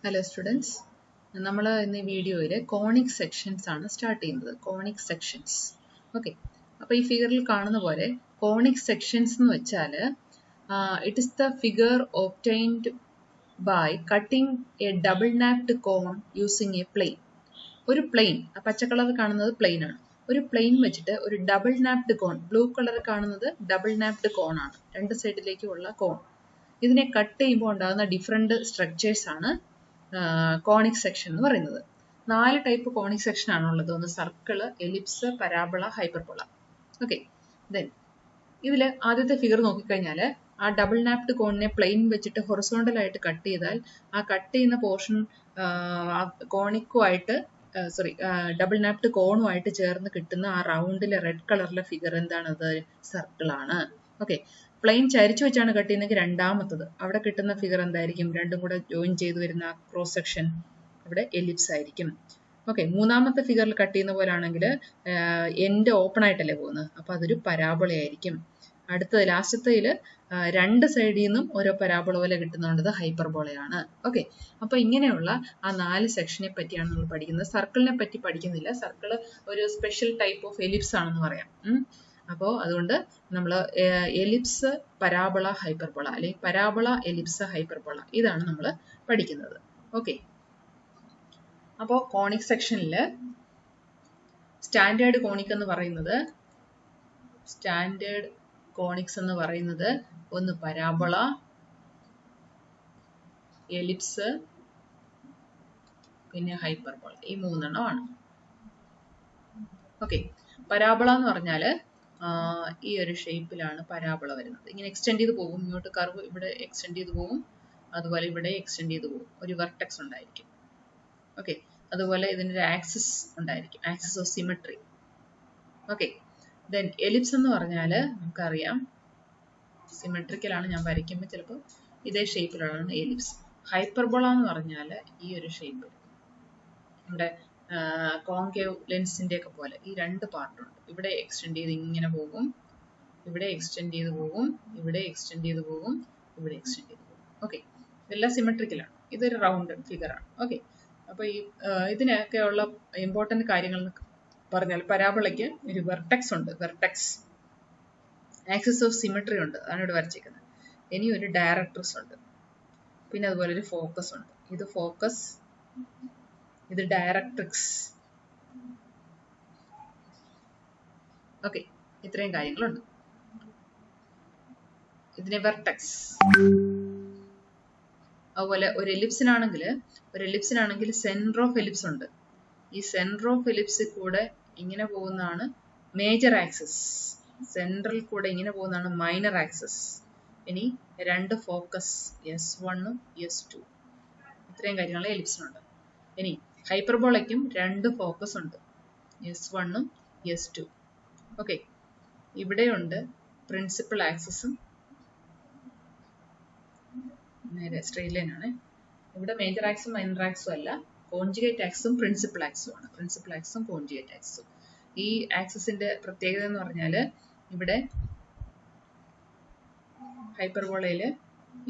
Hello students, നമ്മൾ ഇന്ന് ഈ വീഡിയോയിൽ കോണിക് സെക്ഷൻസ് ആണ് സ്റ്റാർട്ട് ചെയ്യുന്നത്. Conic sections. ഓക്കെ, അപ്പോൾ ഈ ഫിഗറിൽ കാണുന്ന പോലെ കോണിക് സെക്ഷൻസ് എന്ന് വെച്ചാൽ it is the figure obtained by cutting a double napped cone using a plane. ഒരു പ്ലെയിൻ, പച്ച കളർ കാണുന്നത് പ്ലെയിൻ ആണ്. ഒരു പ്ലെയിൻ വെച്ചിട്ട് ഒരു double napped cone, blue colour കാണുന്നത് ഡബിൾ നാപ്ഡ് കോൺ ആണ്, രണ്ട് സൈഡിലേക്കുള്ള കോൺ. ഇതിനെ കട്ട് ചെയ്യുമ്പോൾ ഉണ്ടാകുന്ന ഡിഫറെൻറ്റ് സ്ട്രക്ചേഴ്സ് ആണ് കോണിക് സെക്ഷൻ എന്ന് പറയുന്നത്. 4 ടൈപ്പ് കോണിക് സെക്ഷൻ ആണുള്ളത്. ഒന്ന് circle, ellipse, parabola, hyperbola. Okay, then ഇതിൽ ആദ്യത്തെ ഫിഗർ നോക്കിക്കഴിഞ്ഞാൽ ആ ഡബിൾ നാപ്ഡ് കോണിനെ പ്ലെയിൻ വെച്ചിട്ട് ഹൊറിസോണ്ടൽ ആയിട്ട് കട്ട് ചെയ്താൽ ആ കട്ട് ചെയ്യുന്ന പോർഷൻ കോണിക്കുമായിട്ട് ഡബിൾ നാപ്ഡ് കോണുമായിട്ട് ചേർന്ന് കിട്ടുന്ന ആ റൗണ്ടിലെ റെഡ് കളറിലെ ഫിഗർ എന്താണത്? സർക്കിളാണ്. ഓക്കെ, പ്ലെയിൻ ചരിച്ചു വെച്ചാണ് കട്ട് ചെയ്യുന്നതെങ്കിൽ രണ്ടാമത്തത് അവിടെ കിട്ടുന്ന ഫിഗർ എന്തായിരിക്കും? രണ്ടും കൂടെ ജോയിൻ ചെയ്ത് വരുന്ന ക്രോസ് സെക്ഷൻ അവിടെ എലിപ്സ് ആയിരിക്കും. ഓക്കെ, മൂന്നാമത്തെ ഫിഗറിൽ കട്ട് ചെയ്യുന്ന പോലെ ആണെങ്കിൽ എൻഡ് ഓപ്പൺ ആയിട്ടല്ലേ പോകുന്നത്, അപ്പൊ അതൊരു പരാബോള ആയിരിക്കും. അടുത്തത് ലാസ്റ്റത്തേൽ രണ്ട് സൈഡിൽ നിന്നും ഓരോ പരാബോള പോലെ കിട്ടുന്നതുകൊണ്ട് ഹൈപ്പർബോളയാണ്. ഓക്കെ, അപ്പൊ ഇങ്ങനെയുള്ള ആ 4 സെക്ഷനെ പറ്റിയാണ് നമ്മൾ പഠിക്കുന്നത്. സർക്കിളിനെ പറ്റി പഠിക്കുന്നില്ല. സർക്കിള് ഒരു സ്പെഷ്യൽ ടൈപ്പ് ഓഫ് എലിപ്സ് ആണെന്ന് പറയാം. അപ്പോൾ അതുകൊണ്ട് നമ്മൾ എലിപ്സ്, പരാബോള, ഹൈപ്പർബോള അല്ലെങ്കിൽ പരാബോള, എലിപ്സ്, ഹൈപ്പർബോള ഇതാണ് നമ്മൾ പഠിക്കുന്നത്. ഓക്കെ, അപ്പോൾ കോണിക് സെക്ഷനിൽ സ്റ്റാൻഡേർഡ് കോണിക് എന്ന് പറയുന്നത്, സ്റ്റാൻഡേർഡ് കോണിക്സ് എന്ന് പറയുന്നത് ഒന്ന് പരാബോള, എലിപ്സ്, പിന്നെ ഹൈപ്പർബോള, ഈ 3 എണ്ണമാണ്. ഓക്കെ, പരാബോള എന്ന് പറഞ്ഞാൽ ഈ ഒരു ഷേപ്പിലാണ് പരാബോള വരുന്നത്. ഇങ്ങനെ എക്സ്റ്റെൻഡ് ചെയ്ത് പോകും, ഇങ്ങോട്ട് കർവ് ഇവിടെ എക്സ്റ്റെൻഡ് ചെയ്ത് പോകും, അതുപോലെ ഇവിടെ എക്സ്റ്റെൻഡ് ചെയ്ത് പോകും, ഒരു വെർട്ടെക്സ് ഉണ്ടായിരിക്കും. ഓക്കെ, അതുപോലെ ഇതിനൊരു ആക്സിസ് ഉണ്ടായിരിക്കും, axis of symmetry. Okay, then ellipse എന്ന് പറഞ്ഞാൽ നമുക്കറിയാം സിമെട്രിക്കലാണ്, ഞാൻ വരയ്ക്കുമ്പോൾ ചിലപ്പോൾ ഇതേ ഷേപ്പിലാണ് എലിപ്സ്. ഹൈപ്പർബോള എന്ന് പറഞ്ഞാൽ ഈ ഒരു ഷേപ്പിൽ, നമ്മുടെ കോൺകേവ് ലെൻസിന്റെ ഒക്കെ പോലെ ഈ 2 പാർട്ടുണ്ട്. ഇവിടെ എക്സ്റ്റെൻഡ് ചെയ്ത് ഇങ്ങനെ പോകും, ഇവിടെ എക്സ്റ്റെൻഡ് ചെയ്ത് പോകും, ഇവിടെ എക്സ്റ്റെൻഡ് ചെയ്ത് പോകും, ഇവിടെ എക്സ്റ്റെൻഡ് ചെയ്ത് പോകും. ഓക്കെ, ഇതെല്ലാം സിമെട്രിക്കലാണ്. ഇതൊരു റൗണ്ട് ഫിഗറാണ്. ഓക്കെ, അപ്പൊ ഈ ഇതിനൊക്കെ ഉള്ള ഇമ്പോർട്ടന്റ് കാര്യങ്ങൾ എന്ന് പറഞ്ഞാൽ പരാബോളയ്ക്ക് ഒരു വെർട്ടെക്സ് ഉണ്ട്, വെർട്ടെക്സ്, ആക്സിസ് ഓഫ് സിമെട്രി ഉണ്ട്, അതാണ് ഇവിടെ വരച്ചിരിക്കുന്നത്. ഇനി ഒരു ഡയറക്ട്രിക്സ് ഉണ്ട്, പിന്നെ അതുപോലെ ഒരു ഫോക്കസ് ഉണ്ട്. ഇത് ഫോക്കസ്, ഇത് ഡയറക്ട്രിക്സ്. ഓക്കെ, ഇത്രയും കാര്യങ്ങളുണ്ട്. ഇതിനെ വെർട്ടെക്സ്. അതുപോലെ ഒരു എലിപ്സിനാണെങ്കിൽ സെന്റർ ഓഫ് എലിപ്സ് ഉണ്ട്. ഈ സെന്റർ ഓഫ് എലിപ്സിൽ കൂടെ ഇങ്ങനെ പോകുന്നതാണ് മേജർ ആക്സിസ്, സെൻട്രൽ കൂടെ ഇങ്ങനെ പോകുന്നതാണ് മൈനർ ആക്സിസ്. ഇനി 2 ഫോക്കസ്, S1 S2, ഇത്രയും കാര്യങ്ങൾ എലിപ്സിനുണ്ട്. ഇനി ഹൈപ്പർബോളയ്ക്കും 2 ഫോക്കസ് ഉണ്ട്, S1 S2. ഓക്കെ, ഇവിടെയുണ്ട് പ്രിൻസിപ്പൽ ആക്സിസും, നേരെ സ്ട്രെയിറ്റ് ലൈൻ ആണ്. ഇവിടെ മേജർ ആക്സും മൈനർ ആക്സും അല്ല, കോൺജുഗേറ്റ് ആക്സും പ്രിൻസിപ്പൽ ആക്സും ആണ്. പ്രിൻസിപ്പൽ ആക്സും കോൺജുഗേറ്റ് ആക്സും. ഈ ആക്സിസിന്റെ പ്രത്യേകത എന്ന് പറഞ്ഞാൽ ഇവിടെ ഹൈപ്പർബോളയില്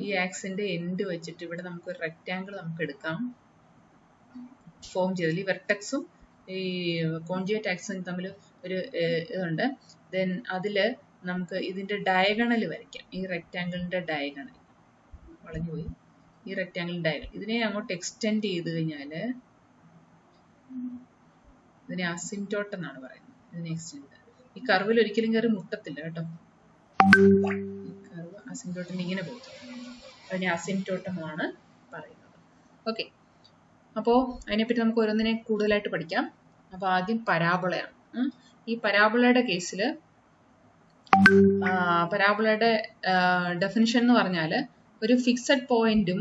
ഈ ആക്സിന്റെ എൻഡ് വെച്ചിട്ട് ഇവിടെ നമുക്ക് ഒരു റെക്റ്റാങ്കിൾ നമുക്ക് എടുക്കാം, ഫോം ചെയ്തതിൽ ഈ വെർട്ടെക്സും ഈ കോൺജുഗേറ്റ് ആക്സും തമ്മിൽ ഒരു ഇതുണ്ട്. ദെൻ അതിൽ നമുക്ക് ഇതിന്റെ ഡയഗണൽ വരയ്ക്കാം. ഈ റെക്റ്റാങ്കിളിന്റെ ഡയഗണൽ വളഞ്ഞുപോയി, ഈ റെക്റ്റാങ്കിൾ ഡയഗണൽ ഇതിനെ അങ്ങോട്ട് എക്സ്റ്റെൻഡ് ചെയ്ത് കഴിഞ്ഞാൽ ഇതിനെ അസിംപ്റ്റോട്ട് എന്നാണ് പറയുന്നത്. ഇതിനെ എക്സ്റ്റെൻഡ്, ഈ കർവിൽ ഒരിക്കലും കയറി മുട്ടത്തില്ല കേട്ടോ, ഈ കർവ് അസിംപ്റ്റോട്ടിന് ഇങ്ങനെ പോകും, അതിനെ അസിംപ്റ്റോട്ടമാണ് പറയുന്നത്. ഓക്കെ, അപ്പോൾ അതിനെപ്പറ്റി നമുക്ക് ഓരോന്നിനെ കൂടുതലായിട്ട് പഠിക്കാം. അപ്പോൾ ആദ്യം പരാബോളയാണ്. ഈ പരാബോളയുടെ കേസിൽ പരാബോളയുടെ ഡെഫിനിഷൻ എന്ന് പറഞ്ഞാൽ ഒരു ഫിക്സഡ് പോയിന്റും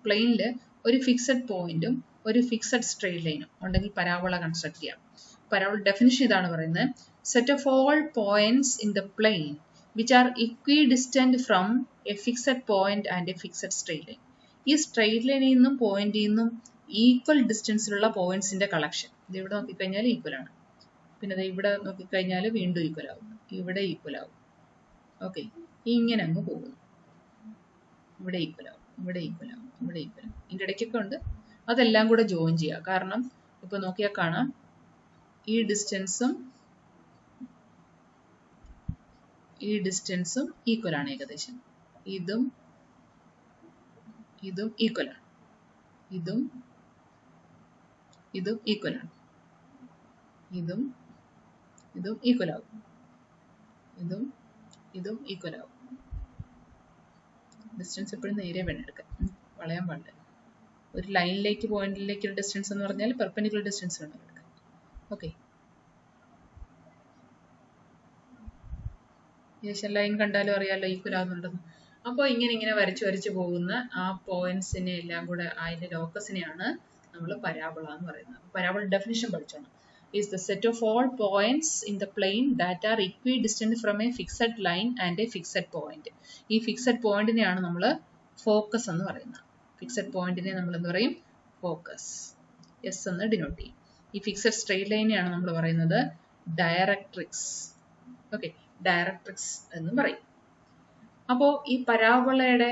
പ്ലെയിനിൽ ഒരു ഫിക്സഡ് പോയിന്റും ഒരു ഫിക്സഡ് സ്ട്രെയിറ്റ് ലൈനും ഉണ്ടെങ്കിൽ പരാബോള കൺസ്ട്രക്ട് ചെയ്യാം. പരാബോള ഡെഫിനിഷൻ ഇതാണ് പറയുന്നത്: set of all points in the plane which are equidistant from a fixed point and a fixed straight line. ഈ സ്ട്രെയിറ്റ് ലൈനിൽ നിന്നും പോയിന്റിൽ നിന്നും ഈക്വൽ ഡിസ്റ്റൻസിലുള്ള പോയിന്റ്സിന്റെ കളക്ഷൻ. ഇത് ഇവിടെ നോക്കിക്കഴിഞ്ഞാൽ ഈക്വൽ ആണ്, പിന്നെ ഇവിടെ നോക്കിക്കഴിഞ്ഞാൽ വീണ്ടും ഈക്വൽ ആവും, ഇവിടെ ഈക്വൽ ആവും. ഓക്കെ, ഇങ്ങനെ അങ്ങ് പോകുന്നു, ഇവിടെ ഈക്വൽ ആവും, ഇവിടെ ഈക്വൽ ആവും. ഇവിടെ ഈക്വൽ, ഇതിൻ്റെ ഇടയ്ക്കൊക്കെ ഉണ്ട്. അതെല്ലാം കൂടെ ജോയിൻ ചെയ്യുക. കാരണം ഇപ്പോൾ നോക്കിയാൽ കാണാം ഈ ഡിസ്റ്റൻസും ഈക്വൽ ആണ് ഏകദേശം. ഇതും ഈക്വൽ ആണ്, ഇതും ഈക്വൽ ആണ്, ഇതും ഈക്വൽ ആകും, ഇതും ഈക്വൽ ആകും. ഡിസ്റ്റൻസ് എപ്പോഴും നേരെ വേണം എടുക്കാൻ, വളയാൻ പാടില്ല. ഒരു ലൈനിലേക്ക് പോയിന്റിലേക്ക് ഒരു ഡിസ്റ്റൻസ് എന്ന് പറഞ്ഞാൽ പെർപെൻഡിക്കുലർ ഡിസ്റ്റൻസ് വേണം എടുക്കാൻ. ഓക്കെ, ഏകദേശം ലൈൻ കണ്ടാലും അറിയാമല്ലോ ഈക്വൽ ആകുന്നുണ്ടെന്ന്. അപ്പോൾ ഇങ്ങനെ വരച്ച് പോകുന്ന ആ പോയിന്റ്സിനെ എല്ലാം കൂടെ അതിൻ്റെ ലോക്കസിനെയാണ് നമ്മൾ പരാബോള എന്ന് പറയുന്നത്. പരാബോള ഡെഫിനിഷൻ പഠിച്ചോണം. is the set of all points in the plane that are equidistant from a fixed line and a fixed point. ഈ ഫിക്സഡ് പോയിന്റിനെയാണ് നമ്മൾ ഫോക്കസ് എന്ന് പറയുന്നത്. ഫിക്സഡ് പോയിന്റിനെ നമ്മൾ എന്ത് പറയും? ഫോക്കസ്. എസ് എന്ന് ഡിനോട്ട് ചെയ്യും. ഈ ഫിക്സഡ് സ്ട്രെയിറ്റ് ലൈനെയാണ് നമ്മൾ പറയുന്നത് ഡയറക്ട്രിക്സ്. ഓക്കെ, ഡയറക്ട്രിക്സ് എന്ന് പറയും. അപ്പോൾ ഈ പരാബോളയുടെ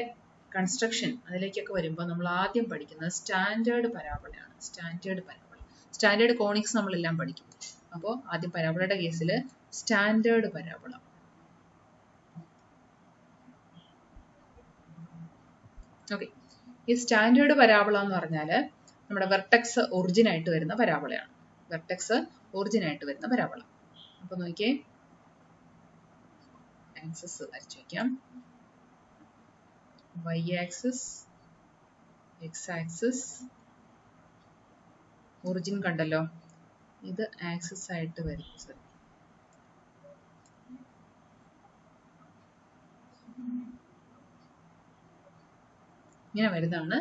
കൺസ്ട്രക്ഷൻ അതിലേക്കൊക്കെ വരുമ്പോൾ നമ്മൾ ആദ്യം പഠിക്കുന്നത് സ്റ്റാൻഡേർഡ് പരാബോളയാണ്. സ്റ്റാൻഡേർഡ് കോണിക്സ് നമ്മളെല്ലാം പഠിക്കും. അപ്പോൾ ആദ്യം പരാബോളയുടെ കേസിൽ സ്റ്റാൻഡേർഡ് പരാബോള. ഓക്കെ, ഈ സ്റ്റാൻഡേർഡ് പരാബോള എന്ന് പറഞ്ഞാൽ നമ്മുടെ വെർട്ടെക്സ് ഒറിജിൻ ആയിട്ട് വരുന്ന പരാബോളയാണ്. അപ്പോൾ നോക്കിയേ, ആക്സിസ് വരച്ചു വയ്ക്കാം. y axis, x axis, origin കണ്ടല്ലോ, ഇത് ആക്സിസ് ആയിട്ട് വരുന്നത്. ഇങ്ങനെ വരുന്നതാണ്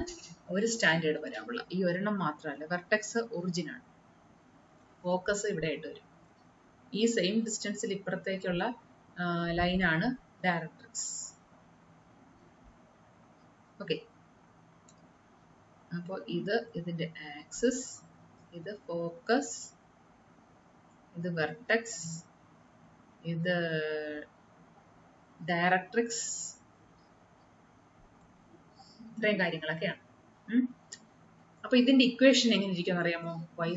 ഒരു സ്റ്റാൻഡേർഡ് പരാബോള. ഈ ഒരെണ്ണം മാത്രമല്ല, വെർട്ടെക്സ് ഒറിജിൻ ആണ്, ഫോക്കസ് ഇവിടെ ആയിട്ട് വരും. ഈ സെയിം ഡിസ്റ്റൻസിൽ ഇപ്പുറത്തേക്കുള്ള ലൈനാണ് ഡയറക്ട്രിക്സ്. ഓക്കെ, അപ്പോൾ ഇതിന്റെ ആക്സിസ്, ഇത് ഫോക്കസ്, ഇത് വെർട്ടെക്സ്, ഇത് ഡയറക്ട്രിക്സ്, ഇത്രയും കാര്യങ്ങളൊക്കെയാണ്. അപ്പൊ ഇതിന്റെ ഇക്വേഷൻ എങ്ങനെ ഇരിക്കും അറിയാമോ? y²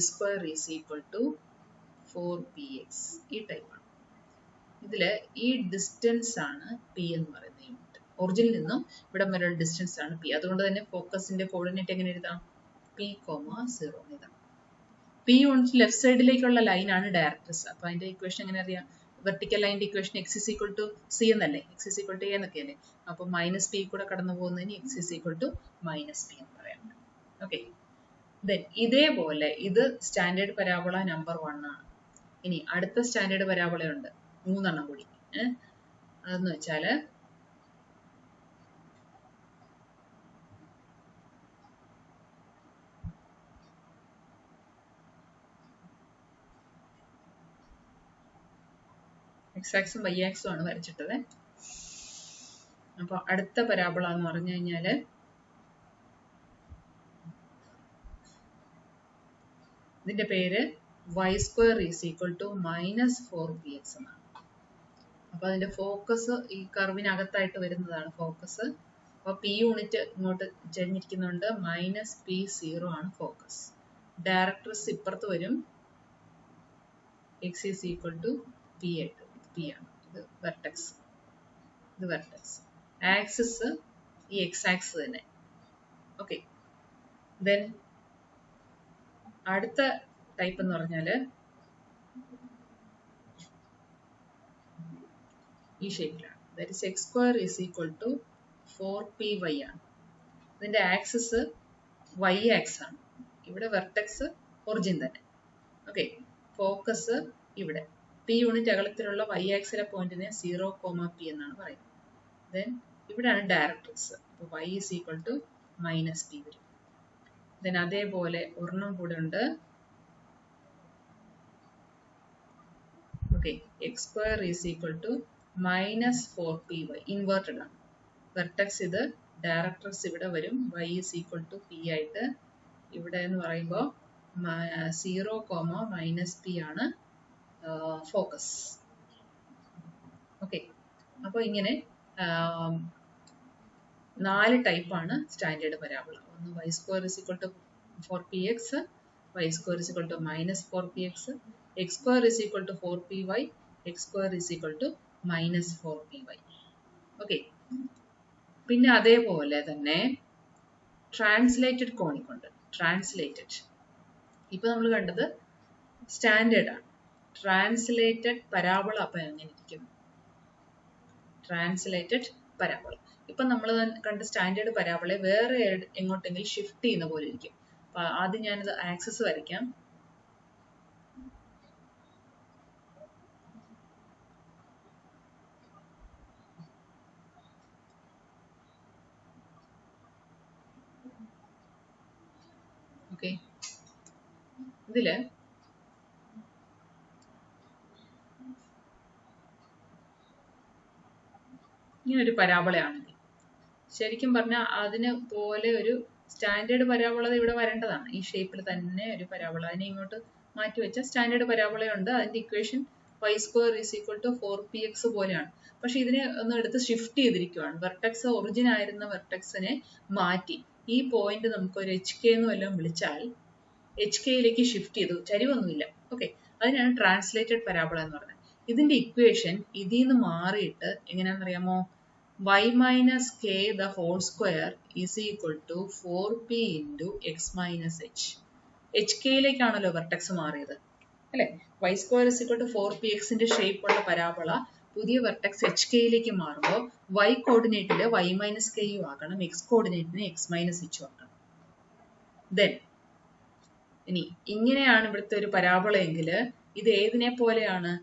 = 4px. ഈ ടൈപ്പാണ്. ഇതില് ഈ ഡിസ്റ്റൻസ് ആണ് പി എന്ന് പറയുന്ന യൂണിറ്റ്. ഒറിജിനിൽ നിന്നും ഇവിടെ വരെയുള്ള ഡിസ്റ്റൻസ് ആണ് പി. അതുകൊണ്ട് തന്നെ ഫോക്കസിന്റെ കോർഡിനേറ്റ് എങ്ങനെ എഴുതാം? p, 0 എഴുതാം. പി യൂണിറ്റ് ലെഫ്റ്റ് സൈഡിലേക്കുള്ള ലൈൻ ആണ് ഡയറക്ട്രിക്സ്. അപ്പൊ അതിന്റെ ഇക്വേഷൻ എങ്ങനെ അറിയാം? വെർട്ടിക്കൽ ലൈനിന്റെ ഇക്വേഷൻ x = c എന്നല്ലേ, x = a എന്നൊക്കെയല്ലേ. അപ്പൊ -p കൂടെ കടന്നു പോകുന്നതിന് x = -p എന്ന് പറയാം. ഓക്കെ, ദെൻ ഇതേപോലെ ഇത് സ്റ്റാൻഡേർഡ് പരാബോള നമ്പർ 1 ആണ്. ഇനി അടുത്ത സ്റ്റാൻഡേർഡ് പരാബോള ഉണ്ട്, 3 എണ്ണം കൂടി. അതെന്ന് വെച്ചാല് x ആക്സും y ആക്സും ആണ് വരച്ചിട്ടത്. അപ്പൊ അടുത്ത പരാബോള എന്ന് പറഞ്ഞു കഴിഞ്ഞാല് ഇതിന്റെ പേര് y² = -4px എന്നാണ്. അപ്പൊ അതിന്റെ ഫോക്കസ് ഈ കർവിനകത്തായിട്ട് വരുന്നതാണ് ഫോക്കസ്. അപ്പൊ പി യൂണിറ്റ് ഇങ്ങോട്ട് ചെരിഞ്ഞിരിക്കുന്നുണ്ട്, -p0 ആണ് ഫോക്കസ്. ഡയറക്ട്രിക്സ് ഇപ്പുറത്ത് വരും, x = p ആയിട്ട്, p ആണ്. ഇത് വെർട്ടെക്സ്, ആക്സിസ് ഈ x ആക്സിസ് തന്നെ. ഓക്കെ, ദെൻ അടുത്ത ടൈപ്പ് എന്ന് പറഞ്ഞാല് ഈ ഷേപ്പിലാണ്. ദാറ്റ് ഈസ് x² = 4py ആണ്. ഇതിന്റെ ആക്സിസ് y ആക്സ് ആണ്. ഇവിടെ വെർട്ടെക്സ് ഒറിജിൻ തന്നെ. ഓക്കെ, ഫോക്കസ് ഇവിടെ. പി യൂണിറ്റ് അകലത്തിലുള്ള y ആക്സിലെ പോയിന്റിനെ 0, p എന്നാണ് പറയുന്നത്. ദെൻ ഇവിടെയാണ് ഡയറക്ട്രിക്സ്. അപ്പോൾ y = -p വരും. ദെൻ അതേപോലെ ഒരെണ്ണം കൂടെ ഉണ്ട്. Okay, x² = -4py. ഇൻവേർട്ടഡ് ആണ്. വെർട്ടെക്സ് ഇത്, ഡയറക്ട്രിക്സ് ഇവിടെ വരും, y = p ആയിട്ട്. ഇവിടെ എന്ന് പറയുമ്പോൾ 0, -p ആണ് ഫോക്കസ്. ഓക്കെ, അപ്പോൾ ഇങ്ങനെ 4 ടൈപ്പാണ് സ്റ്റാൻഡേർഡ് പരാബോള. ഒന്ന് y square is equal to 4px, y square is equal to minus 4px, x square is equal to 4py, x square is equal to minus 4py. Okay, പിന്നെ അതേപോലെ തന്നെ translated conic ഉണ്ട്. Translated ഇപ്പൊ നമ്മൾ കണ്ടത് standard ആണ്. Translated parabola അപ്പൊ എങ്ങനെ ഇരിക്കും? ട്രാൻസ്ലേറ്റഡ് പരാബോള ഇപ്പൊ നമ്മൾ കണ്ട സ്റ്റാൻഡേർഡ് പരാബോളയെ വേറെ എങ്ങോട്ടെങ്കിലും ഷിഫ്റ്റ് ചെയ്യുന്ന പോലെ ഇരിക്കും. അപ്പൊ ആദ്യം ഞാനത് ആക്സസ് വരയ്ക്കാം. ഓക്കെ, ഇതില് ഇങ്ങനൊരു പരാബോളയാണെങ്കിൽ ശരിക്കും പറഞ്ഞാൽ അതിന് പോലെ ഒരു സ്റ്റാൻഡേർഡ് പരാബോള ഇവിടെ വരേണ്ടതാണ്. ഈ ഷേപ്പിൽ തന്നെ ഒരു പരാബോള, അതിനെ ഇങ്ങോട്ട് മാറ്റി വെച്ച സ്റ്റാൻഡേർഡ് പരാബോളയുണ്ട്. അതിന്റെ equation y square is equal to 4px പോലെയാണ്. പക്ഷെ ഇതിനെ ഒന്ന് എടുത്ത് ഷിഫ്റ്റ് ചെയ്തിരിക്കുകയാണ്. വെർട്ടെക്സ് ഒറിജിൻ ആയിരുന്ന വെർട്ടെക്സിനെ മാറ്റി ഈ പോയിന്റ് നമുക്ക് ഒരു HK എന്ന് വല്ലതും വിളിച്ചാൽ HKയിലേക്ക് ഷിഫ്റ്റ് ചെയ്തു, ചരിവൊന്നുമില്ല. ഓക്കെ, അതിനാണ് ട്രാൻസ്ലേറ്റഡ് പരാബോള എന്ന് പറയുന്നത്. ഇതിന്റെ ഇക്വേഷൻ ഇതിൽ നിന്ന് മാറിയിട്ട് എങ്ങനെയാണെന്നറിയാമോ? y minus k the whole square is equal to 4p into x minus h. HKയിലേക്കാണല്ലോ വെർട്ടെക്സ് മാറിയത് അല്ലെ? y square is equal to 4px ന്റെ ഷേപ്പ് ഉള്ള പരാബോള പുതിയ വെർട്ടെക്സ് HKയിലേക്ക് മാറുമ്പോൾ y കോർഡിനേറ്റില് y minus k ആക്കണം, x കോർഡിനേറ്റിന് x minus h ആക്കണം. Then ഇനി ഇങ്ങനെയാണ് ഇവിടുത്തെ ഒരു പരാബോള എങ്കിൽ ഇത് ഏതിനെ പോലെയാണ്?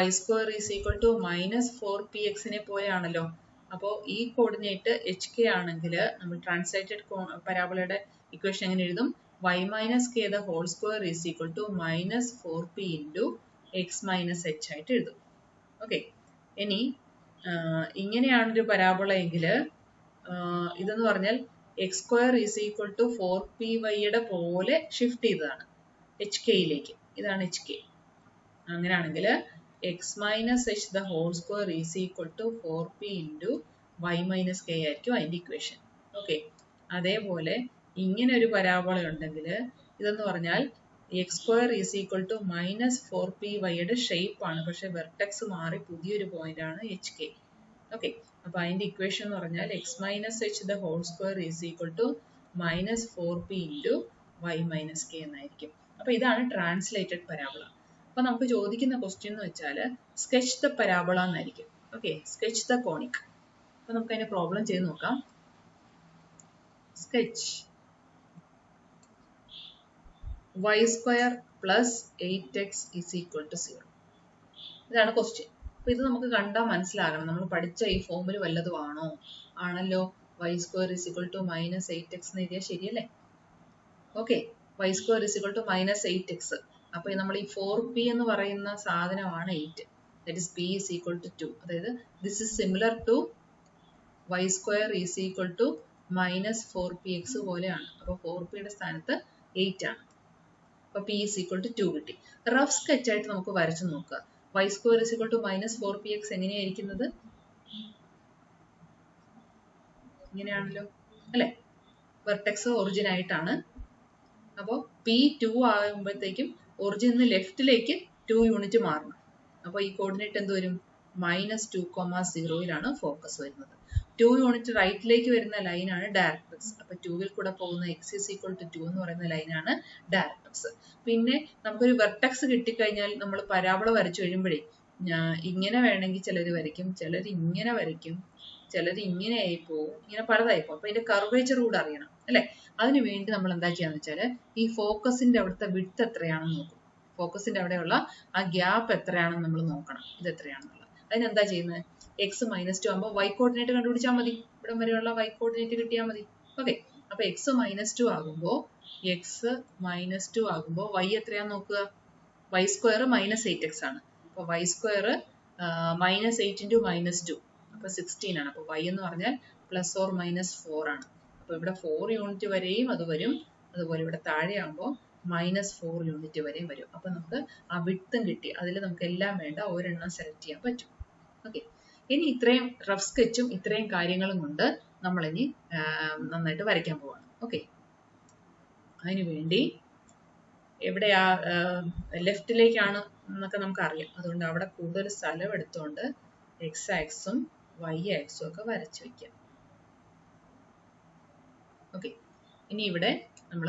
y square is equal to minus 4px പോലെയാണല്ലോ. അപ്പോൾ ഈ കോർഡിനേറ്റ് HK ആണെങ്കിൽ നമ്മൾ ട്രാൻസ്ലേറ്റഡ് പരാബോളയുടെ ഇക്വേഷൻ എങ്ങനെ എഴുതും? y minus k the whole square is equal to minus 4p into x minus h ആയിട്ട് എഴുതും. ഓക്കെ, ഇനി ഇങ്ങനെയാണൊരു പരാബോള എങ്കിൽ ഇതെന്ന് പറഞ്ഞാൽ x square is equal to 4py യുടെ പോലെ ഷിഫ്റ്റ് ചെയ്തതാണ് HKയിലേക്ക്. ഇതാണ് HK. അങ്ങനെയാണെങ്കിൽ x minus h the whole square is equal to 4p into y minus k ആയിരിക്കും അതിന്റെ ഇക്വേഷൻ. ഓക്കെ, അതേപോലെ ഇങ്ങനെ ഒരു പരാബോള ഉണ്ടെങ്കിൽ ഇതെന്ന് പറഞ്ഞാൽ x square is equal to minus 4py യുടെ ഷേപ്പ് ആണ്, പക്ഷെ വെർട്ടെക്സ് മാറി പുതിയൊരു പോയിന്റ് ആണ് HK. ഓക്കെ, അപ്പൊ അതിന്റെ ഇക്വേഷൻ എന്ന് പറഞ്ഞാൽ x minus h the whole square is equal to minus 4p into y minus k എന്നായിരിക്കും. അപ്പൊ ഇതാണ് ട്രാൻസ്ലേറ്റഡ് പരാബോള. അപ്പൊ നമുക്ക് ചോദിക്കുന്ന ക്വസ്റ്റ്യൻ എന്ന് വെച്ചാൽ സ്കെച്ച് ദ പരാബോള എന്നായിരിക്കും. Okay, sketch the conic. അപ്പൊ നമുക്ക് അതിന്റെ പ്രോബ്ലം ചെയ്ത് നോക്കാം. Sketch y square plus 8x is equal to 0. ഇതാണ് ക്വസ്റ്റ്യൻ. അപ്പൊ ഇത് നമുക്ക് കണ്ടാൽ മനസ്സിലാകണം നമ്മൾ പഠിച്ച ഈ ഫോമിൽ വല്ലതും ആണോ? ആണല്ലോ. y square is equal to minus 8x എന്ന് എഴുതിയാൽ ശരിയല്ലേ? Okay, y square is equal to minus 8x. അപ്പൊ നമ്മൾ ഈ 4p എന്ന് പറയുന്ന സാധനമാണ് 8. That is p is equal to 2. അതായത് this is similar to y square is equal to minus 4px പോലെയാണ്. അപ്പൊ 4p യുടെ സ്ഥാനത്ത് 8 ആണ്. അപ്പൊ p is equal to 2 കിട്ടി. റഫ് സ്കെച്ച് ആയിട്ട് നമുക്ക് വരച്ചു നോക്കുക. y square is equal to minus 4px എങ്ങനെയായിരിക്കുന്നത്? ഇങ്ങനെയാണല്ലോ അല്ലെ? വെർട്ടെക്സ് ഒറിജിൻ ആയിട്ടാണ്. അപ്പോൾ p 2 ആകുമ്പോഴത്തേക്കും ഒറിജിന് ലെഫ്റ്റിലേക്ക് 2 യൂണിറ്റ് മാറണം. അപ്പോൾ ഈ കോർഡിനേറ്റ് എന്ത് വരും? മൈനസ് 2,0 ഫോക്കസ് വരുന്നത്. 2 യൂണിറ്റ് റൈറ്റിലേക്ക് വരുന്ന ലൈനാണ് ഡയറക്ട്രിക്സ്. അപ്പൊ 2 കൂടെ പോകുന്ന x is equal to 2 എന്ന് പറയുന്ന ലൈനാണ് ഡയറക്ട്രിക്സ്. പിന്നെ നമുക്കൊരു വെർട്ടെക്സ് കിട്ടിക്കഴിഞ്ഞാൽ നമ്മൾ പരാബോള വരച്ചു കഴിയുമ്പോഴേ ഇങ്ങനെ വേണമെങ്കിൽ ചിലർ വരയ്ക്കും, ചിലർ ഇങ്ങനെ വരയ്ക്കും, ചിലർ ഇങ്ങനെ ആയി പോകും, ഇങ്ങനെ പലതായി പോകും. അപ്പൊ ഇതിന്റെ കർവേച്ചർ കൂടെ അറിയണം അല്ലെ? അതിനു വേണ്ടി നമ്മൾ എന്താ ചെയ്യാന്ന് വെച്ചാല് ഈ ഫോക്കസിന്റെ അവിടുത്തെ വിഡ്ത്ത് എത്രയാണെന്ന് നോക്കും. ഫോക്കസിന്റെ അവിടെയുള്ള ആ ഗ്യാപ്പ് എത്രയാണെന്ന് നമ്മൾ നോക്കണം. ഇത് എത്രയാണെന്നുള്ളത്. അതിനെന്താ ചെയ്യുന്നത്? x minus 2 ആകുമ്പോൾ y കോർഡിനേറ്റ് കണ്ടുപിടിച്ചാൽ മതി. ഇവിടം വരെയുള്ള y കോർഡിനേറ്റ് കിട്ടിയാൽ മതി. ഓക്കെ, അപ്പൊ x minus 2 ആകുമ്പോൾ y എത്രയാന്ന് നോക്കുക. y സ്ക്വയർ മൈനസ് 8x ആണ്. അപ്പൊ y square minus 8 into minus 2 അപ്പൊ 16 ആണ്. അപ്പൊ y എന്ന് പറഞ്ഞാൽ പ്ലസ് ഓർ മൈനസ് 4 ആണ്. അപ്പൊ ഇവിടെ 4 യൂണിറ്റ് വരെയും അത് വരും. അതുപോലെ ഇവിടെ താഴെ ആകുമ്പോൾ മൈനസ് 4 യൂണിറ്റ് വരെയും വരും. അപ്പൊ നമുക്ക് ആ വിഡ്ത്തും കിട്ടി. അതിൽ നമുക്ക് എല്ലാം വേണ്ട ഒരെണ്ണം സെലക്ട് ചെയ്യാൻ പറ്റും. ഓക്കെ, ഇനി ഇത്രയും റഫ് സ്കെച്ചും ഇത്രയും കാര്യങ്ങളും കൊണ്ട് നമ്മളിനി നന്നായിട്ട് വരയ്ക്കാൻ പോവാണ്. ഓക്കെ, അതിനു വേണ്ടി എവിടെയാ ലെഫ്റ്റിലേക്കാണ് എന്നൊക്കെ നമുക്കറിയാം. അതുകൊണ്ട് അവിടെ കൂടുതൽ സ്ഥലം എടുത്തുകൊണ്ട് എക്സ് ആക്സും വൈ ആക്സും ഒക്കെ വരച്ചു വയ്ക്കാം. ഓക്കെ, ഇനി ഇവിടെ നമ്മൾ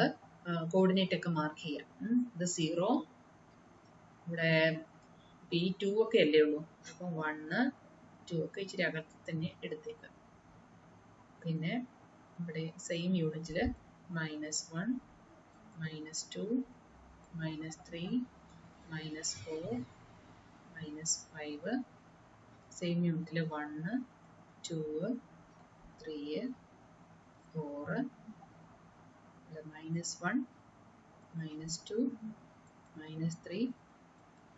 കോർഡിനേറ്റ് ഒക്കെ മാർക്ക് ചെയ്യാം. ഇത് 0, ഇവിടെ P2 ഒക്കെ അല്ലേ ഉള്ളൂ, അപ്പം 1, 2 ഒക്കെ ഇച്ചിരി അകത്ത് തന്നെ എടുത്തേക്കാം. പിന്നെ ഇവിടെ സെയിം യൂണിറ്റിൽ -1, -2, -3, -4, -5, സെയിം യൂണിറ്റിൽ 1, 2, 3, 4, -1, -2, -3,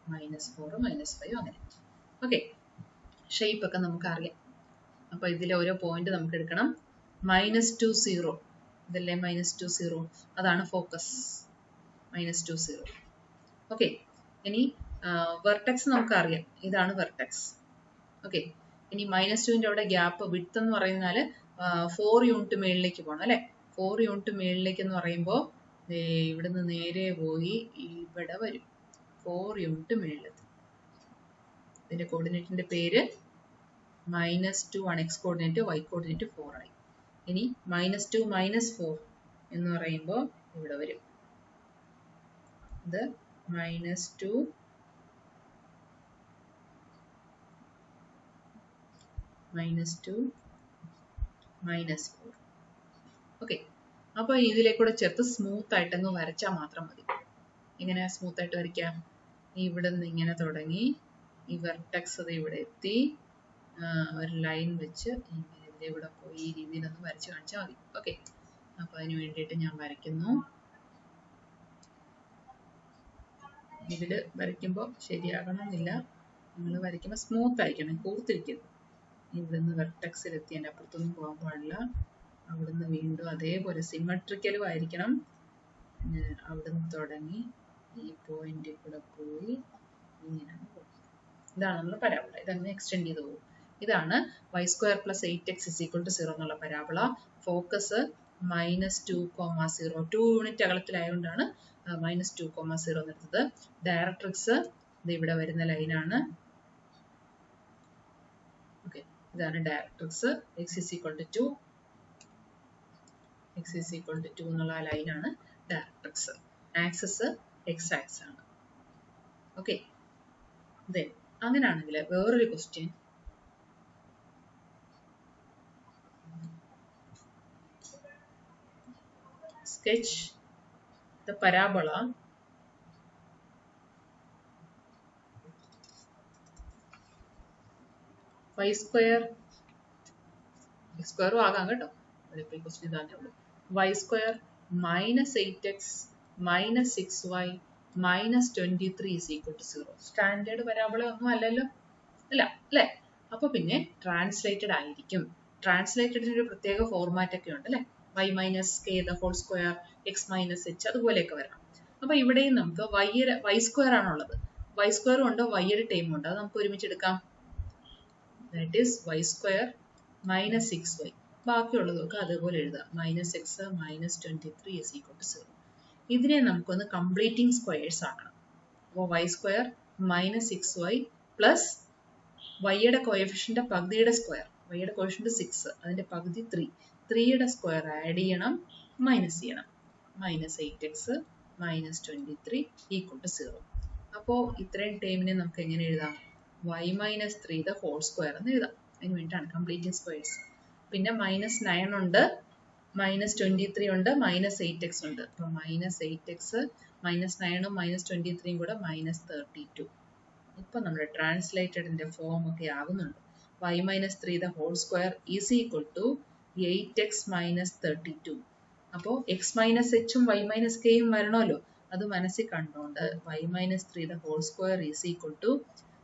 -4, -5 അങ്ങനെ. ഓക്കെ, ഷേപ്പ് ഒക്കെ നമുക്ക് അറിയാം. അപ്പൊ ഇതിലെ ഓരോ പോയിന്റ് നമുക്ക് എടുക്കണം. -2, 0 ഇതല്ലേ -2, 0, അതാണ് ഫോക്കസ്. -2, 0. ഓക്കെ, ഇനി വെർട്ടെക്സ് നമുക്ക് അറിയാം, ഇതാണ് വെർട്ടെക്സ്. ഓക്കെ, ഇനി -2ന്റെ അവിടെ ഗ്യാപ്പ് വിഡ്ത്ത് എന്ന് പറയുന്നാൽ 4 യൂണിറ്റ് മേളിലേക്ക് പോകണം അല്ലെ. 4 യൂണിറ്റ് മേളിലേക്ക് എന്ന് പറയുമ്പോൾ ഇവിടുന്ന് നേരെ പോയി ഇവിടെ വരും. 4 യൂണിറ്റ് മേളിലെത്തും. ഇതിന്റെ കോർഡിനേറ്റിന്റെ പേര് -2 ആണ് എക്സ് കോർഡിനേറ്റ്, വൈ കോർഡിനേറ്റ് 4 ആയി. ഇനി -2 -4 എന്ന് പറയുമ്പോൾ ഇവിടെ വരും. ഇത് -2 -4. ഓക്കെ, അപ്പൊ ഇതിലേക്കൂടെ ചേർത്ത് സ്മൂത്ത് ആയിട്ടങ്ങ് വരച്ചാൽ മാത്രം മതി. എങ്ങനെ സ്മൂത്ത് ആയിട്ട് വരയ്ക്കാം? ഇവിടെ നിന്ന് ഇങ്ങനെ തുടങ്ങി ഈ വെർട്ടെക്സ് ഇവിടെ എത്തി ഒരു ലൈൻ വെച്ച് ഇങ്ങനെ ഇതിലെ ഇവിടെ പോയി ഈ രീതിയിലൊന്ന് വരച്ച് കാണിച്ചാൽ മതി. ഓക്കെ, അപ്പൊ അതിന് വേണ്ടിയിട്ട് ഞാൻ വരയ്ക്കുന്നു. ഇതില് വരയ്ക്കുമ്പോൾ ശരിയാകണമെന്നില്ല, നിങ്ങൾ വരയ്ക്കുമ്പോൾ സ്മൂത്ത് ആയിരിക്കണം, കൂർത്തിരിക്കരുത്. ഇവിടുന്ന് വെർട്ടെക്സിൽ എത്തി എൻ്റെ അപ്പുറത്തൊന്നും പോകാൻ പാടില്ല. അവിടുന്ന് വീണ്ടും അതേപോലെ സിമെട്രിക്കലും ആയിരിക്കണം. അവിടുന്ന് തുടങ്ങി ഈ പോയിന്റിൽ കൂടെ പോയി ഇങ്ങനെയാണ് പോകും. ഇതാണ് നമ്മുടെ പരാബോള. ഇതങ്ങനെ എക്സ്റ്റെൻഡ് ചെയ്ത് പോകും. ഇതാണ് y² + 8x = 0 എന്നുള്ള പരാബോള. ഫോക്കസ് -2, 0. 2 യൂണിറ്റ് അകലത്തിലായതുകൊണ്ടാണ് -2, 0 എന്നെടുത്തത്. ഡയറക്ട്രിക്സ് ഇത് ഇവിടെ വരുന്ന ലൈനാണ്. ഓക്കെ, ഇതാണ് ഡയറക്ട്രിക്സ്. x = 2 എന്നുള്ള ലൈനാണ് ഡയറക്ട്രിക്സ്. ആക്സിസ് x ആക്സിസ് ആണ്. ഓക്കെ, അങ്ങനെയാണെങ്കിൽ വേറൊരു question. Sketch the parabola y² x² ആകാം കേട്ടോ. ഇപ്പോൾ ക്വസ്റ്റ്യൻ ഇതാണേ ഉള്ളൂ. y² -8x -6y -23 = 0. Standard parabola ഒന്നും അല്ലല്ലോ, അല്ല അല്ലേ? അപ്പൊ പിന്നെ ട്രാൻസ്ലേറ്റഡ് ആയിരിക്കും. ട്രാൻസ്ലേറ്റഡിന് ഒരു പ്രത്യേക ഫോർമാറ്റ് ഒക്കെ ഉണ്ട് അല്ലെ. y - k (2) x - h അതുപോലെയൊക്കെ വരണം. അപ്പൊ ഇവിടെയും നമുക്ക് y² ആണുള്ളത്. y² ഉണ്ട്, y യുടെ ടൈം ഉണ്ട്. അത് നമുക്ക് ഒരുമിച്ച് എടുക്കാം. That is y² -6y. ബാക്കിയുള്ളതൊക്കെ അതുപോലെ എഴുതാം. -x -23 = 0. ഇതിനെ നമുക്കൊന്ന് കംപ്ലീറ്റിംഗ് സ്ക്വയേഴ്സ് ആക്കണം. അപ്പോൾ y² -6y പ്ലസ് വൈയുടെ കോഎഫിഷ്യന്റ് പകുതിയുടെ സ്ക്വയർ. വൈയുടെ കോഎഫിഷ്യന്റ് 6, അതിന്റെ പകുതി 3. 3യുടെ സ്ക്വയർ ആഡ് ചെയ്യണം, മൈനസ് ചെയ്യണം. -8x -23 = 0. അപ്പോൾ ഇത്രയും ടേമിനെ നമുക്ക് എങ്ങനെ എഴുതാം? y - 3² എന്ന് എഴുതാം. അതിന് വേണ്ടിയിട്ടാണ് കംപ്ലീറ്റിംഗ് സ്ക്വയേഴ്സ്. പിന്നെ -9 ഉണ്ട്, -23 ഉണ്ട്, -8x ഉണ്ട്. അപ്പോൾ -8x -9ഉം -23ഉം കൂടെ -32. ഇപ്പൊ നമ്മുടെ ട്രാൻസ്ലേറ്റഡിന്റെ ഫോം ഒക്കെ ആകുന്നുണ്ട്. y - 3² = 8x -32. അപ്പോൾ x - hഉം y - kയും വരണമല്ലോ. അത് മനസ്സിൽ കണ്ടുകൊണ്ട് y - 3² =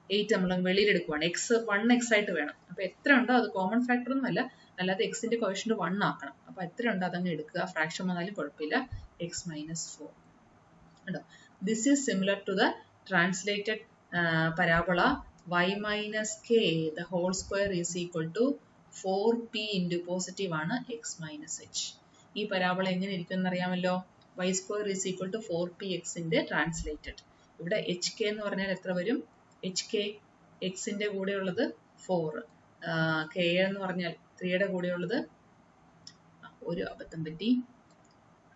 8 നമ്മൾ വെളിയിലെടുക്കുവാണ്. x ആയിട്ട് വേണം. അപ്പൊ എത്ര ഉണ്ടോ അത് കോമൺ ഫാക്ടർ ഒന്നും അല്ല, അല്ലാതെ എക്സിന്റെ കോഎഫിഷ്യന്റ് 1 ആക്കണം. അപ്പൊ എത്ര ഉണ്ടോ അതങ്ങ് എടുക്കുക. ഫ്രാക്ഷൻ വന്നാലും കുഴപ്പമില്ല. x - 4. This is similar to the translated parabola y - k (2) = 4p into positive ആണ് എക്സ് മൈനസ് എച്ച്. ഈ പരാബോള എങ്ങനെ ഇരിക്കും എന്നറിയാമല്ലോ. Y square is equal to 4pxന്റെ ട്രാൻസ്ലേറ്റഡ്. ഇവിടെ എച്ച് കെ എന്ന് പറഞ്ഞാൽ എത്ര വരും? എച്ച് കെ എക്സിന്റെ കൂടെ ഉള്ളത് 4, കെ എന്ന് പറഞ്ഞാൽ 3യുടെ കൂടെ ഉള്ളത്, ഒരു അബദ്ധം പറ്റി,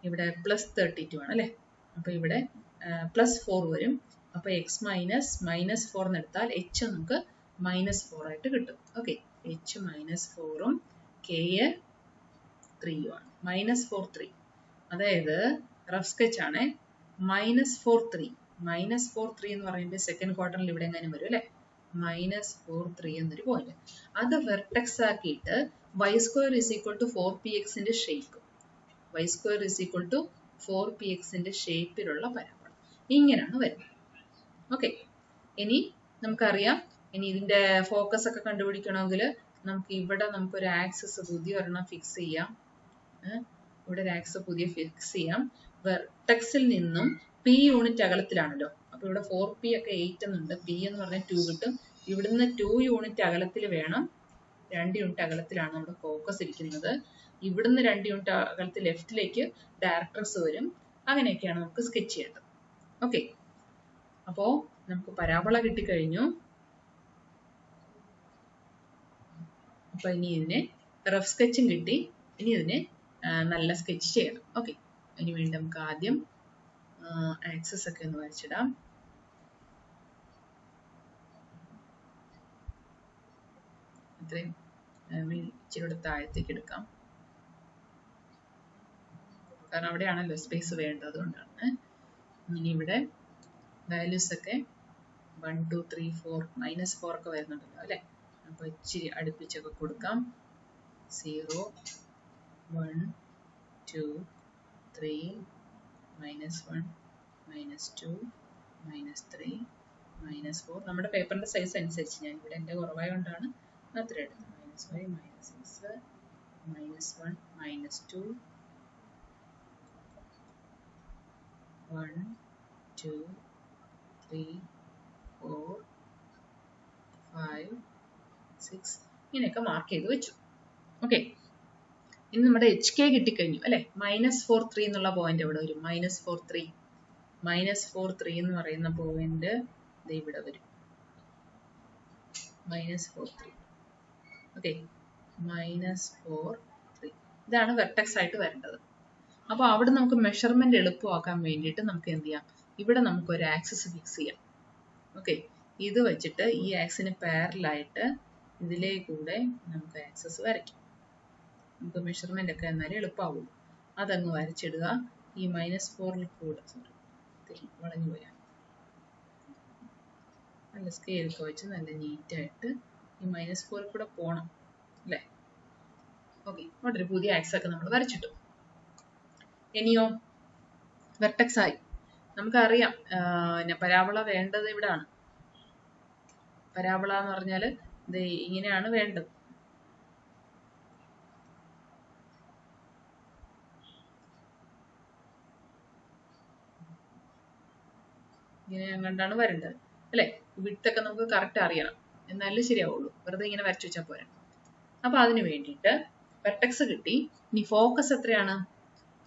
ഇവിടെ പ്ലസ് 32 ആണ് അല്ലേ. അപ്പൊ ഇവിടെ പ്ലസ് 4 വരും. അപ്പൊ എക്സ് മൈനസ് -4 എടുത്താൽ എച്ച് നമുക്ക് -4 ആയിട്ട് കിട്ടും. ഓക്കെ, എച്ച് -4ഉം കെ 3 ആണ്. -4 3, അതായത് റഫ് സ്കെച്ച് ആണ്. -4 3 എന്ന് പറയുമ്പോൾ സെക്കൻഡ് ക്വാർട്ടറിൽ ഇവിടെ എങ്ങനെ വരും അല്ലെ. -4 3 എന്നൊരു പോയിന്റ്. അത് വെർട്ടെക്സ് ആക്കിയിട്ട് y square is equal to 4pxന്റെ shape, y square is equal to 4pxന്റെ ഷേപ്പിലുള്ള പരാബോള ഇങ്ങനെയാണ് വരുന്നത്. ഓക്കെ, ഇനി നമുക്കറിയാം, ഇനി ഇതിന്റെ ഫോക്കസ് ഒക്കെ കണ്ടുപിടിക്കണമെങ്കിൽ നമുക്ക് ഇവിടെ നമുക്കൊരു ആക്സിസ് പുതിയ ഒരെണ്ണം ഫിക്സ് ചെയ്യാം. ഇവിടെ ഒരു ആക്സിസ് പുതിയ ഫിക്സ് ചെയ്യാം. വെർട്ടെക്സിൽ നിന്നും p യൂണിറ്റ് അകലത്തിലാണല്ലോ. അപ്പൊ ഇവിടെ 4p ഒക്കെ 8 എന്നുണ്ട്, p എന്ന് പറഞ്ഞാൽ 2 കിട്ടും. ഇവിടുന്ന് 2 യൂണിറ്റ് അകലത്തിൽ വേണം, 2 യൂണിറ്റ് അകലത്തിലാണ് നമ്മുടെ ഫോക്കസ് ഇരിക്കുന്നത്. ഇവിടുന്ന് 2 യൂണിറ്റ് അകലത്തിൽ ലെഫ്റ്റിലേക്ക് ഡയറക്ട്രസ് വരും. അങ്ങനെയൊക്കെയാണ് നമുക്ക് സ്കെച്ച് ചെയ്യേണ്ടത്. ഓക്കെ, അപ്പോ നമുക്ക് പരാബോള കിട്ടിക്കഴിഞ്ഞു. അപ്പൊ ഇനി ഇതിനെ റഫ് സ്കെച്ചും കിട്ടി. ഇനി ഇതിനെ നല്ല സ്കെച്ച് ചെയ്യണം. ഓക്കെ, അതിന് വേണ്ടി നമുക്ക് ആദ്യം ആക്സസ് ഒക്കെ ഒന്ന് വരച്ചിടാം. ഇത്രയും ഇച്ചിരി താഴത്തേക്ക് എടുക്കാം, കാരണം അവിടെയാണല്ലോ സ്പേസ് വേണ്ടത്, അതുകൊണ്ടാണ്. ഇനി ഇവിടെ വാല്യൂസ് ഒക്കെ 1 2 3 4 -4 ഒക്കെ വരുന്നുണ്ടല്ലോ അല്ലെ. അപ്പൊ ഇച്ചിരി അടുപ്പിച്ചൊക്കെ കൊടുക്കാം. 0 1 2 3 -1 -2 -3 -4. നമ്മുടെ പേപ്പറിന്റെ സൈസ് അനുസരിച്ച്, ഞാൻ ഇവിടെ എന്റെ കുറവായതുകൊണ്ടാണ് അത്ര എടുത്തത്. -5 -6 -1 -2 1 2 3 4 5 6 ഇങ്ങനെയൊക്കെ മാർക്ക് ചെയ്ത് വെച്ചു. ഓക്കെ, ഇനി നമ്മുടെ എച്ച് കെ കിട്ടിക്കഴിഞ്ഞു അല്ലെ. -4 3 എന്നുള്ള പോയിന്റ് എവിടെ വരും? -4 3 എന്ന് പറയുന്ന പോയിന്റ് ഇവിടെ വരും. -4 3. ഓക്കെ, -4 3 ഇതാണ് വെർട്ടെക്സ് ആയിട്ട് വരേണ്ടത്. അപ്പൊ അവിടെ നമുക്ക് മെഷർമെന്റ് എളുപ്പമാക്കാൻ വേണ്ടിയിട്ട് നമുക്ക് എന്ത് ചെയ്യാം, ഇവിടെ നമുക്ക് ഒരു ആക്സിസ് ഫിക്സ് ചെയ്യാം. ഓക്കെ, ഇത് വെച്ചിട്ട് ഈ ആക്സിന് പാരലായിട്ട് ഇതിലേ കൂടെ നമുക്ക് ആക്സിസ് വരയ്ക്കാം. നമുക്ക് മെഷർമെന്റ് ഒക്കെ എന്നാലും എളുപ്പമാവുള്ളൂ. അതങ്ങ് വരച്ചിടുക. ഈ -4 കൂടെ, വളഞ്ഞു പോയാൽ നല്ല സ്കെയിലൊക്കെ വെച്ച് നല്ല നീറ്റായിട്ട് ഈ -4 കൂടെ പോണം അല്ലേ. ഓക്കെ, അവിടെ ഒരു പുതിയ ആക്സ് ഒക്കെ നമ്മൾ വരച്ചിട്ടു. ഇനിയോ വെർട്ടെക്സ് ആയി. നമുക്കറിയാം പരാബോള വേണ്ടത് ഇവിടാണ്. പരാബോള എന്ന് പറഞ്ഞാൽ ഇത് ഇങ്ങനെയാണ് വേണ്ടത്. ഇങ്ങനെ കണ്ടാണ് വരേണ്ടത് അല്ലെ. വിഡ്ത്തൊക്കെ നമുക്ക് കറക്റ്റ് അറിയണം, എന്നാലേ ശരിയാവുള്ളൂ. വെറുതെ ഇങ്ങനെ വരച്ചു വെച്ചാൽ പോരാ. അപ്പൊ അതിന് വേണ്ടിയിട്ട് വെർട്ടെക്സ് കിട്ടി. ഇനി ഫോക്കസ് എത്രയാണ്?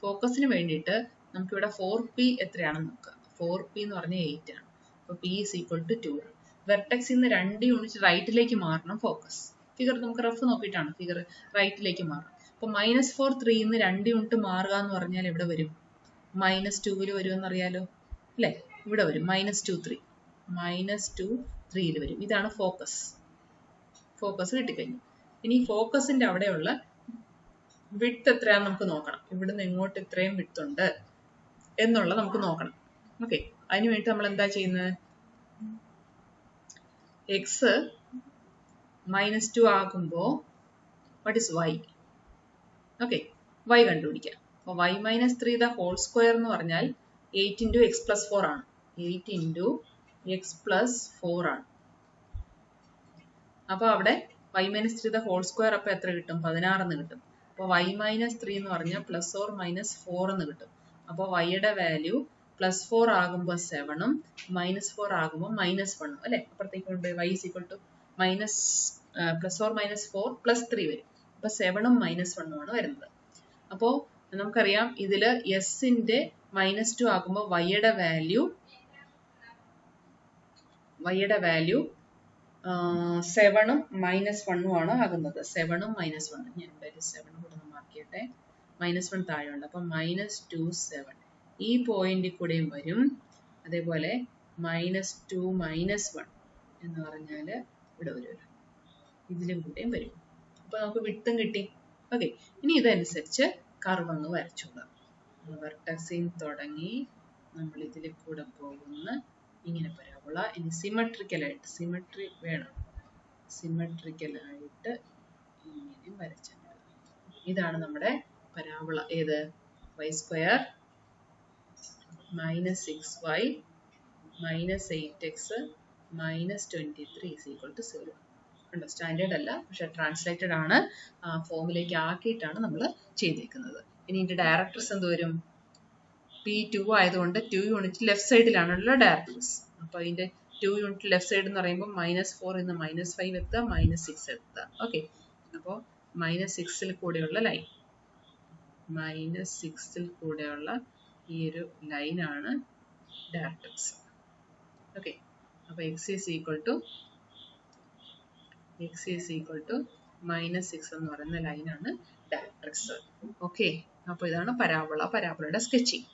ഫോക്കസിന് വേണ്ടിയിട്ട് നമുക്കിവിടെ 4p എത്രയാണെന്ന് നോക്കാം. 4p എന്ന് പറഞ്ഞാൽ 8 ആണ്. അപ്പൊ p is equal to 2 ആണ്. വെർട്ടെക്സിൽ നിന്ന് 2 യൂണിറ്റ് റൈറ്റിലേക്ക് മാറണം ഫോക്കസ്. ഫിഗർ നമുക്ക് റഫ് നോക്കിയിട്ടാണ് ഫിഗർ റൈറ്റിലേക്ക് മാറണം. അപ്പൊ -4 3 നിന്ന് 2 യൂണിറ്റ് മാറുക എന്ന് പറഞ്ഞാൽ എവിടെ വരും? -2 വരുമെന്ന് അറിയാലോ അല്ലെ. ഇവിടെ വരും -2 3 -2 3 വരും. ഇതാണ് ഫോക്കസ്. ഫോക്കസ് കിട്ടിക്കഴിഞ്ഞു. ഇനി ഫോക്കസിന്റെ അവിടെയുള്ള വിഡ്ത്ത് എത്രയാണെന്ന് നമുക്ക് നോക്കണം. ഇവിടുന്ന് ഇങ്ങോട്ട് ഇത്രയും വിഡ്ത്ത് ഉണ്ട് എന്നുള്ളത് നമുക്ക് നോക്കണം. ഓക്കെ, അതിന് വേണ്ടി നമ്മൾ എന്താ ചെയ്യുന്നത്? എക്സ് -2 ആകുമ്പോൾ what is y? Okay, y കണ്ടുപിടിക്കാം. അപ്പോൾ y -3 ദ ഹോൾ സ്ക്വയർ എന്ന് പറഞ്ഞാൽ 8 × x + 4 ആണ്. 8 × x + 4 ആണ്. അപ്പൊ അവിടെ y -3 ദ ഹോൾ സ്ക്വയർ അപ്പൊ എത്ര കിട്ടും? 16 എന്ന് കിട്ടും. അപ്പൊ y -3 എന്ന് പറഞ്ഞാൽ +or -4 എന്ന് കിട്ടും. അപ്പൊ y യുടെ വാല്യൂ +4 ആകുമ്പോൾ 7 ഉം -4 ആകുമ്പോൾ -1 അല്ലെ. അപ്പുറത്തേക്ക് കൊണ്ട് y is equal to plus or minus 4 plus 3 വരും. അപ്പോൾ 7ഉം -1ഉം ആണ് വരുന്നത്. അപ്പോൾ നമുക്കറിയാം ഇതിൽ എസിന്റെ -2 ആകുമ്പോൾ വൈയുടെ വാല്യൂ 7ഉം -1ഉം ആണ് ആകുന്നത്. 7ഉം -1. ഞാൻ 7 കൂടെ മാർക്ക് ചെയ്യട്ടെ. -1 താഴെയുണ്ട്. അപ്പം -2 7 ഈ പോയിന്റിൽ കൂടെയും വരും. അതേപോലെ -2 -1 എന്ന് പറഞ്ഞാൽ ഇവിടെ വരുമല്ലോ, ഇതിലും കൂടെയും വരും. അപ്പൊ നമുക്ക് വിട്ടും കിട്ടി. ഓക്കെ, ഇനി ഇതനുസരിച്ച് കർവ് അങ്ങ് വരച്ചോളാം. വെർട്ടക്സിൽ തുടങ്ങി നമ്മൾ ഇതിൽ കൂടെ പോകുന്ന ഇങ്ങനെ പരാബോള. ഇനി സിമെട്രിക്കലായിട്ട്, സിമെട്രി വേണം, സിമെട്രിക്കലായിട്ട് ഇങ്ങനെ വരച്ചാൽ ഇതാണ് നമ്മുടെ പരാബോള. ഏത്? y² -6y -8x -23 = 0. ഉണ്ടോ? സ്റ്റാൻഡേർഡ് അല്ല, പക്ഷെ ട്രാൻസ്ലേറ്റഡ് ആണ്. ഫോമിലേക്ക് ആക്കിയിട്ടാണ് നമ്മൾ ചെയ്തേക്കുന്നത്. ഇനി ഇതിന്റെ ഡയറക്ടർസ് എന്ത് വരും? P2 ആയതുകൊണ്ട് 2 യൂണിറ്റ് ലെഫ്റ്റ് സൈഡിലാണല്ലോ ഡയറക്ടർസ്. അപ്പൊ അതിന്റെ 2 യൂണിറ്റ് ലെഫ്റ്റ് സൈഡ് എന്ന് പറയുമ്പോൾ -4 നിന്ന് -5 എത്തുക, -6 എത്തുക. ഓക്കെ, അപ്പോൾ -6ൽ കൂടെയുള്ള ലൈൻ, -6ൽ കൂടെയുള്ള ഈ ഒരു ലൈനാണ് ഡയറക്ടർസ്. ഓക്കെ, അപ്പോൾ x is equal to -6 എന്ന് പറയുന്ന ലൈനാണ് ഡയറക്ട്രിക്സ്. ഓക്കെ, അപ്പോൾ ഇതാണ് പരാബോള, പരാബോളയുടെ സ്കെച്ചിങ്.